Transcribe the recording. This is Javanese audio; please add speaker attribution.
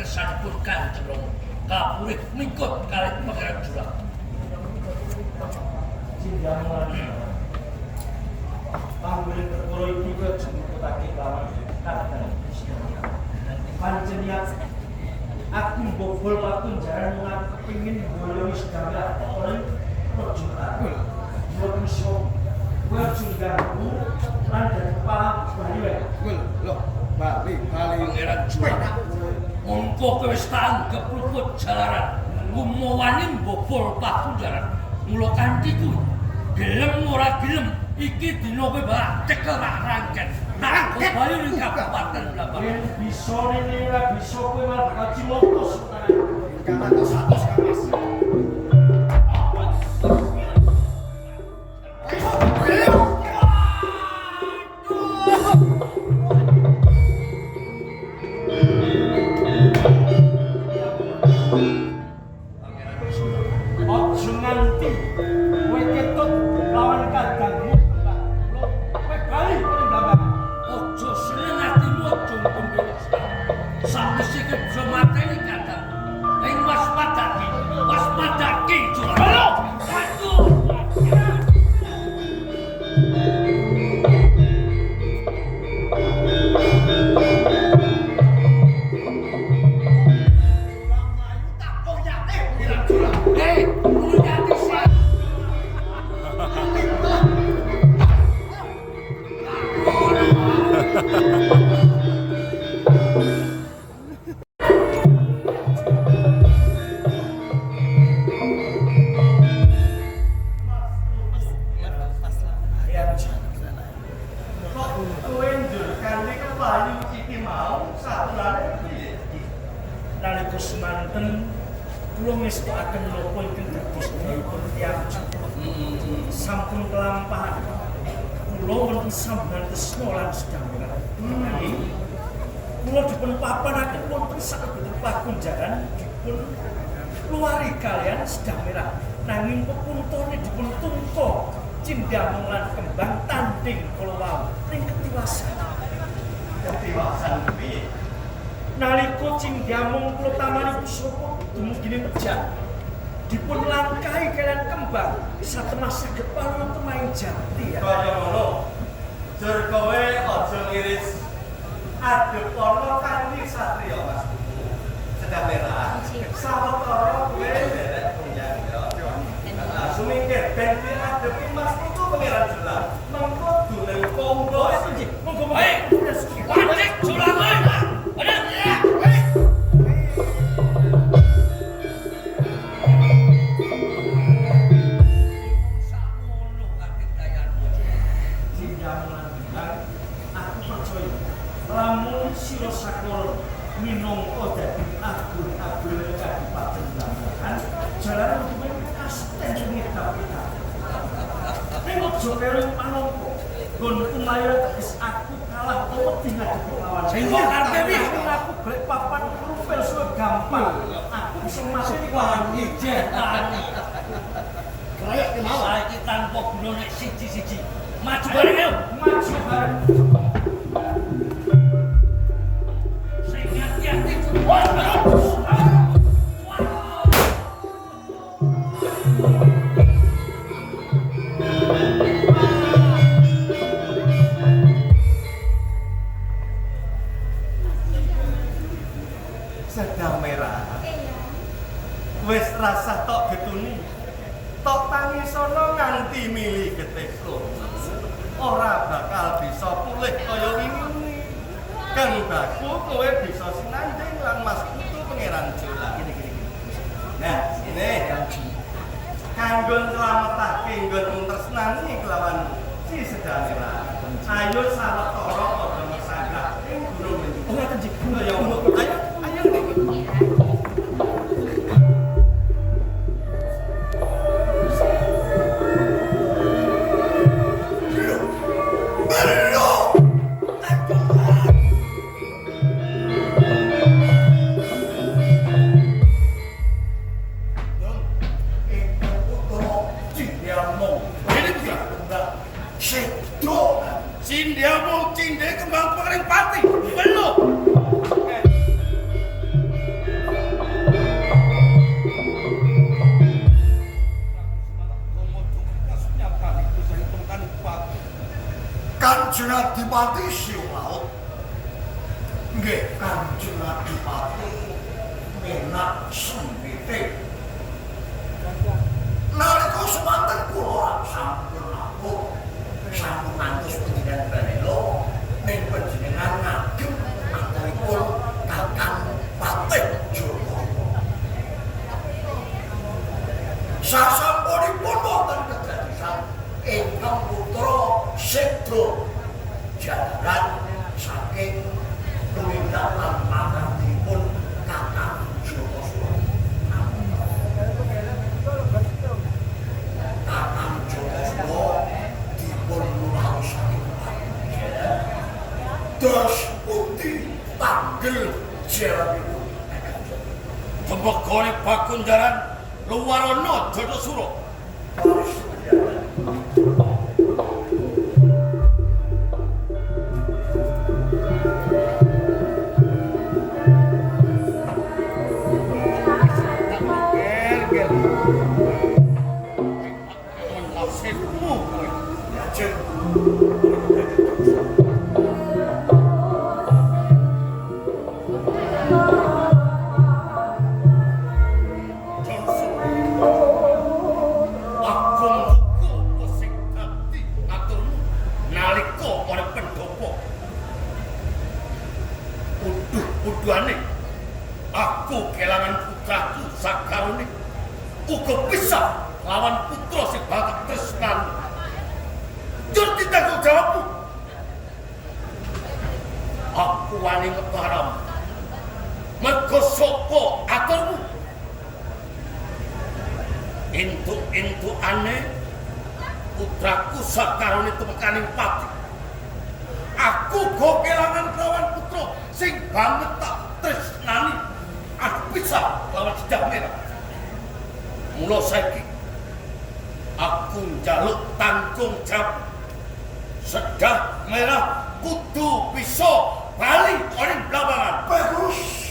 Speaker 1: kersanipun Kanjeng Rama kapurih mingkut kalih Pangeran Jurang.
Speaker 2: Panggulih perkara iki kok jemputake lawan kadang panjenengan aku mbobol patunjaran lan kepengin boleh sedaya oleh perjuangan. Yo iso wajunganku lan dadi paham bali.
Speaker 3: Lho, bali
Speaker 1: Pangeran Jurang. Mongko kowe wis tanggep luput jalaran. Gumawaning mbobol patunjaran. Mula kanthi kuwi gelem ora gelem iki dina kowe bak cekel rangket. Rangket bayu ning Kabupaten Blambangan.
Speaker 2: Yen bisa rene ora bisa kowe malah bakal cimotos utahe.
Speaker 3: ingkang atos-atos Kang Mas.
Speaker 2: Ojo nganti kowe ketut lawan kadangmu. Kowe bali ning Blambangan.
Speaker 1: Ojo seneng atimu ojo pembelas. Sakwise kerja mateni kadang. Ing waspadake Jurang. Halo. Waduh. Hei, punya desa.
Speaker 2: Kowe njur kanthi kepayu iki mau saturane piye iki? Nalika semanten kula ngestokaken napa ingkang dados pun tiyang sampun kelampahan. Kula wonten sambungan tresna lan sedamira. Nanging kula dipun papanaken wonten sakabehing pakunjaran dipun luari kalian sedamira. Nanging pepuntone dipun tungko cindamung lan kembang tanding kula wau ning ketiwasan. Ketiwasan piye? Nalika cindamung kula tamani pusaka dumugi pejah dipun langkahi kalian kembang satemah saged paling main jati ya.
Speaker 4: Kaya ngono. Jur kowe aja ngiris adep ana kanthi satriya Mas. Sedang merah. Sawetara kowe derek punyang ya. Nah, sumingkir ben adepi Mas itu Pangeran Jurang. Mengko dulen konggo iki.
Speaker 1: Monggo bae. Wajib Jurang oi. Ada ya. Samono kabeh dayanmu.
Speaker 2: Aku percaya lamun sira sakala minangka dadi agung-agung Kadipaten Blambangan jalaran kuwi kasten ngedap kita. Ning aja karo panampa. Gon umayra teges aku kalah wedi ngadepi lawan.
Speaker 1: Sing kok karepe piye?
Speaker 2: Aku golek papan krupel suwe gampang. Aku bisa masuk lawan ijetan.
Speaker 1: Kayak kemawon iki tanpa guna nek siji-siji. Maju bareng ayo.
Speaker 2: Maju bareng.
Speaker 1: Sing hati-hati.
Speaker 4: Sedang merah. Wis rasah tok getuni. Tok tangisono nganti mili getih kono. Ora bakal bisa pulih kaya wingi. Kang baku kowe bisa sinanding lan Mas Putu Pangeran Jurang. Nah, ini kanggo slametake nggon tresnani kelawan si Sedanira. Ayo sawetara padha mesanggah ing gunung menika.
Speaker 2: Ora tenjik.
Speaker 4: Ayo, ayo niki.
Speaker 3: Cindiamu cinde kembang paling pati. Belum. Kanjeng Adipati siung laut. Nggih, Kanjeng Adipati menak sembite. Nalika semanten kula sampun lapuk, sampun ngantos panjenengan Barelo ning panjenengan ngagem antaripun Kakang Patih Joko. Sasampunipun wonten kedadosan ingkang putra Seda jadaran saking tumindak lan manganipun Kakang Joko Suworo. Kakang Joko Suworo dipun luwasaken panjenengan. Dos pundi tanggel jaranipun.
Speaker 1: Tembekane Pakunjaran Luwarana Jatasura. Uduh-uduhane aku kelangan putraku sakarone uga bisa lawan putra sing bakal tresnan. Jur ditanggung jawabmu. Aku wani ngeparam mergo sapa aturmu. Entuk-entukane putraku sakarone tumekaning pati. Aku go kelangan lawan putra sing banget tak tresnani. Aku bisa lawan Sedah Merah. Mula saiki aku njaluk tanggung jawab. Sedah Merah kudu bisa bali ning Blambangan.
Speaker 3: Bagus.